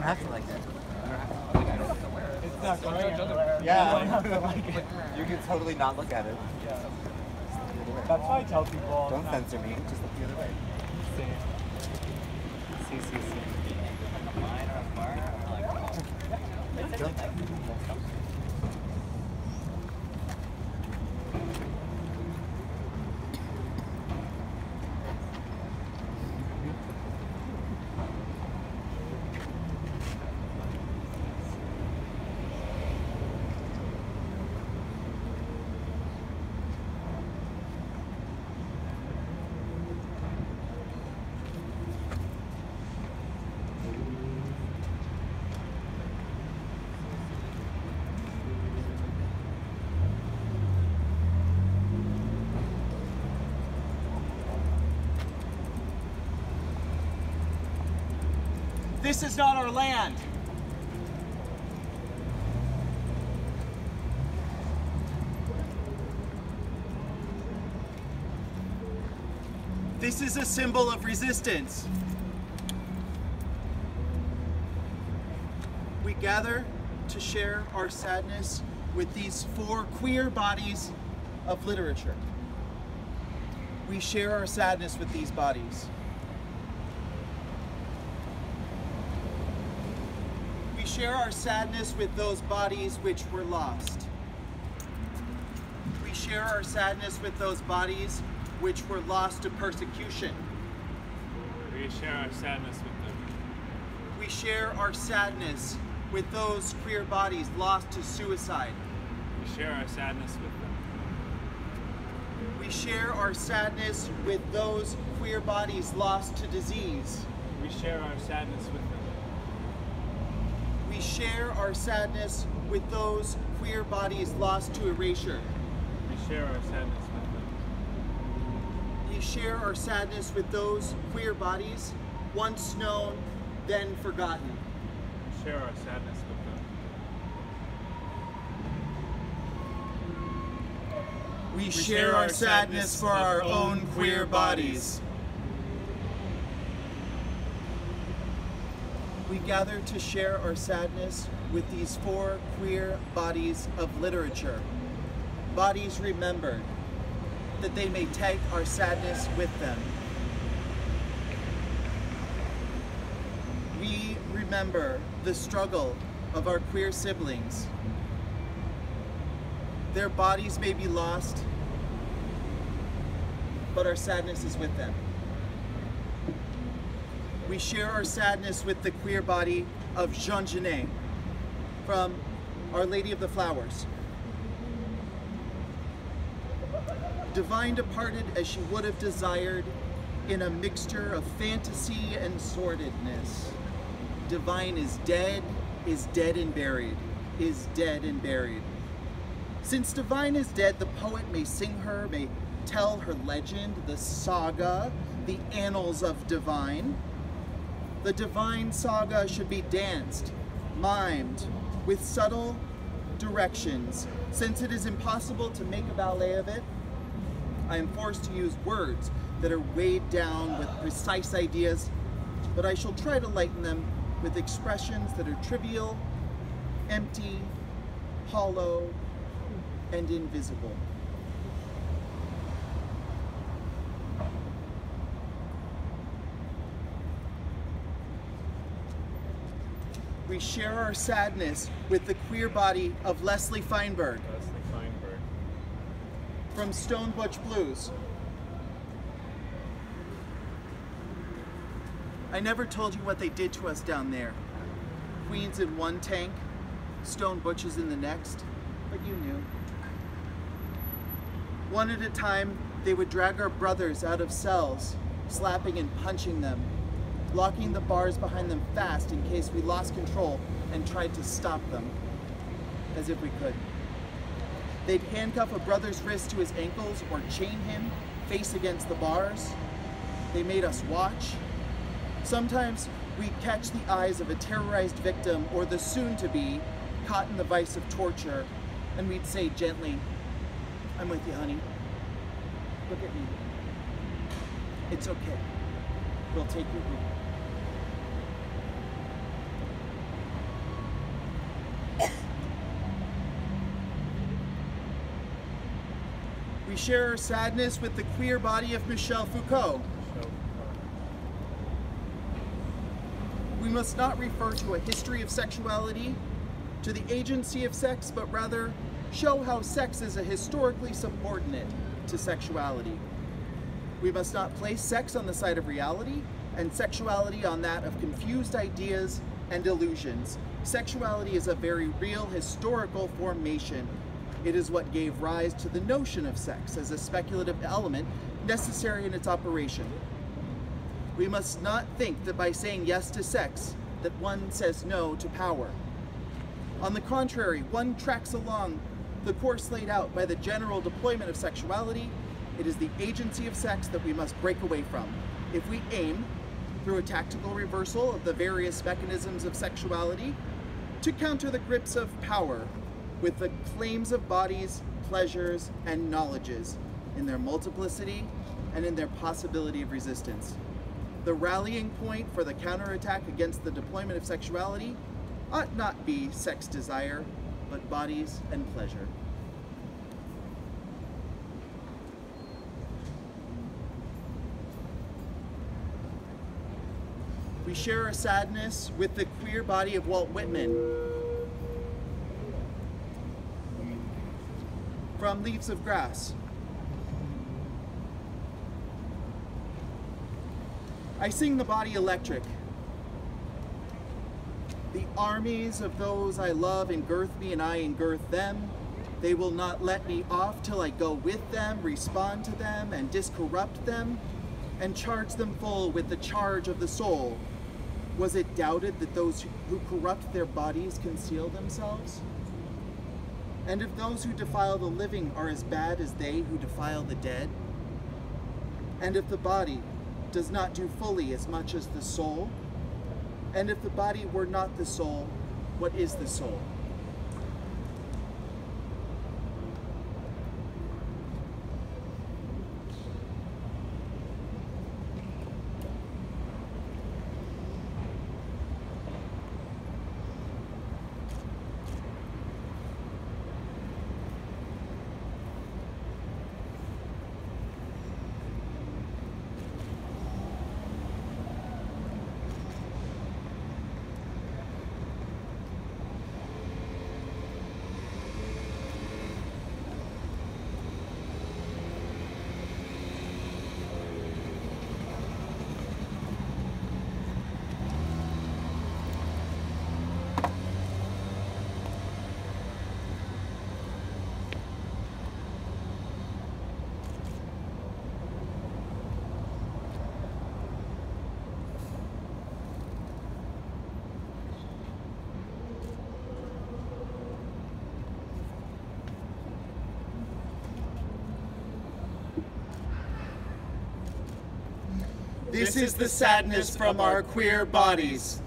have to like it. It's not going anywhere. Yeah. You don't have to like it. You can totally not look at it. Yeah. That's why I tell people all the Don't time. censor me, just look the other way. See. This is not our land. This is a symbol of resistance. We gather to share our sadness with these 4 queer bodies of literature. We share our sadness with these bodies. We share our sadness with those bodies which were lost. We share our sadness with those bodies which were lost to persecution. We share our sadness with them. We share our sadness with those queer bodies lost to suicide. We share our sadness with them. We share our sadness with those queer bodies lost to disease. We share our sadness with them. We share our sadness with those queer bodies lost to erasure. We share our sadness with them. We share our sadness with those queer bodies once known, then forgotten. We share our sadness with them. We share our sadness for our own queer bodies. We gather to share our sadness with these 4 queer bodies of literature. Bodies remembered, that they may take our sadness with them. We remember the struggle of our queer siblings. Their bodies may be lost, but our sadness is with them. We share our sadness with the queer body of Jean Genet from Our Lady of the Flowers. Divine departed as she would have desired in a mixture of fantasy and sordidness. Divine is dead and buried, is dead and buried. Since Divine is dead, the poet may sing her, may tell her legend, the saga, the annals of Divine. The Divine saga should be danced, mimed, with subtle directions. Since it is impossible to make a ballet of it, I am forced to use words that are weighed down with precise ideas, but I shall try to lighten them with expressions that are trivial, empty, hollow, and invisible. We share our sadness with the queer body of Leslie Feinberg. From Stone Butch Blues. I never told you what they did to us down there. Queens in one tank, Stone Butches in the next, but you knew. One at a time, they would drag our brothers out of cells, slapping and punching them, locking the bars behind them fast in case we lost control and tried to stop them, as if we could. They'd handcuff a brother's wrist to his ankles or chain him face against the bars. They made us watch. Sometimes we'd catch the eyes of a terrorized victim or the soon-to-be caught in the vice of torture, and we'd say gently, "I'm with you, honey. Look at me. It's okay. We'll take you home." share our sadness with the queer body of Michel Foucault. We must not refer to a history of sexuality, to the agency of sex, but rather show how sex is a historically subordinate to sexuality. We must not place sex on the side of reality and sexuality on that of confused ideas and illusions. Sexuality is a very real historical formation. It is what gave rise to the notion of sex as a speculative element necessary in its operation. We must not think that by saying yes to sex, that one says no to power. On the contrary, one tracks along the course laid out by the general deployment of sexuality. It is the agency of sex that we must break away from. If we aim, through a tactical reversal of the various mechanisms of sexuality, to counter the grips of power with the claims of bodies, pleasures, and knowledges in their multiplicity and in their possibility of resistance. The rallying point for the counterattack against the deployment of sexuality ought not be sex desire, but bodies and pleasure. We share our sadness with the queer body of Walt Whitman. From Leaves of Grass. I sing the body electric. The armies of those I love engirth me and I engirth them. They will not let me off till I go with them, respond to them, and discorrupt them, and charge them full with the charge of the soul. Was it doubted that those who corrupt their bodies conceal themselves? And if those who defile the living are as bad as they who defile the dead? And if the body does not do fully as much as the soul? And if the body were not the soul, what is the soul? This is the sadness from our queer bodies.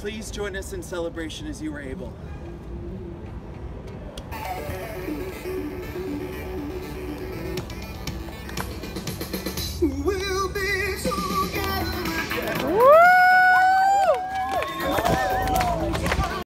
Please join us in celebration as you are able.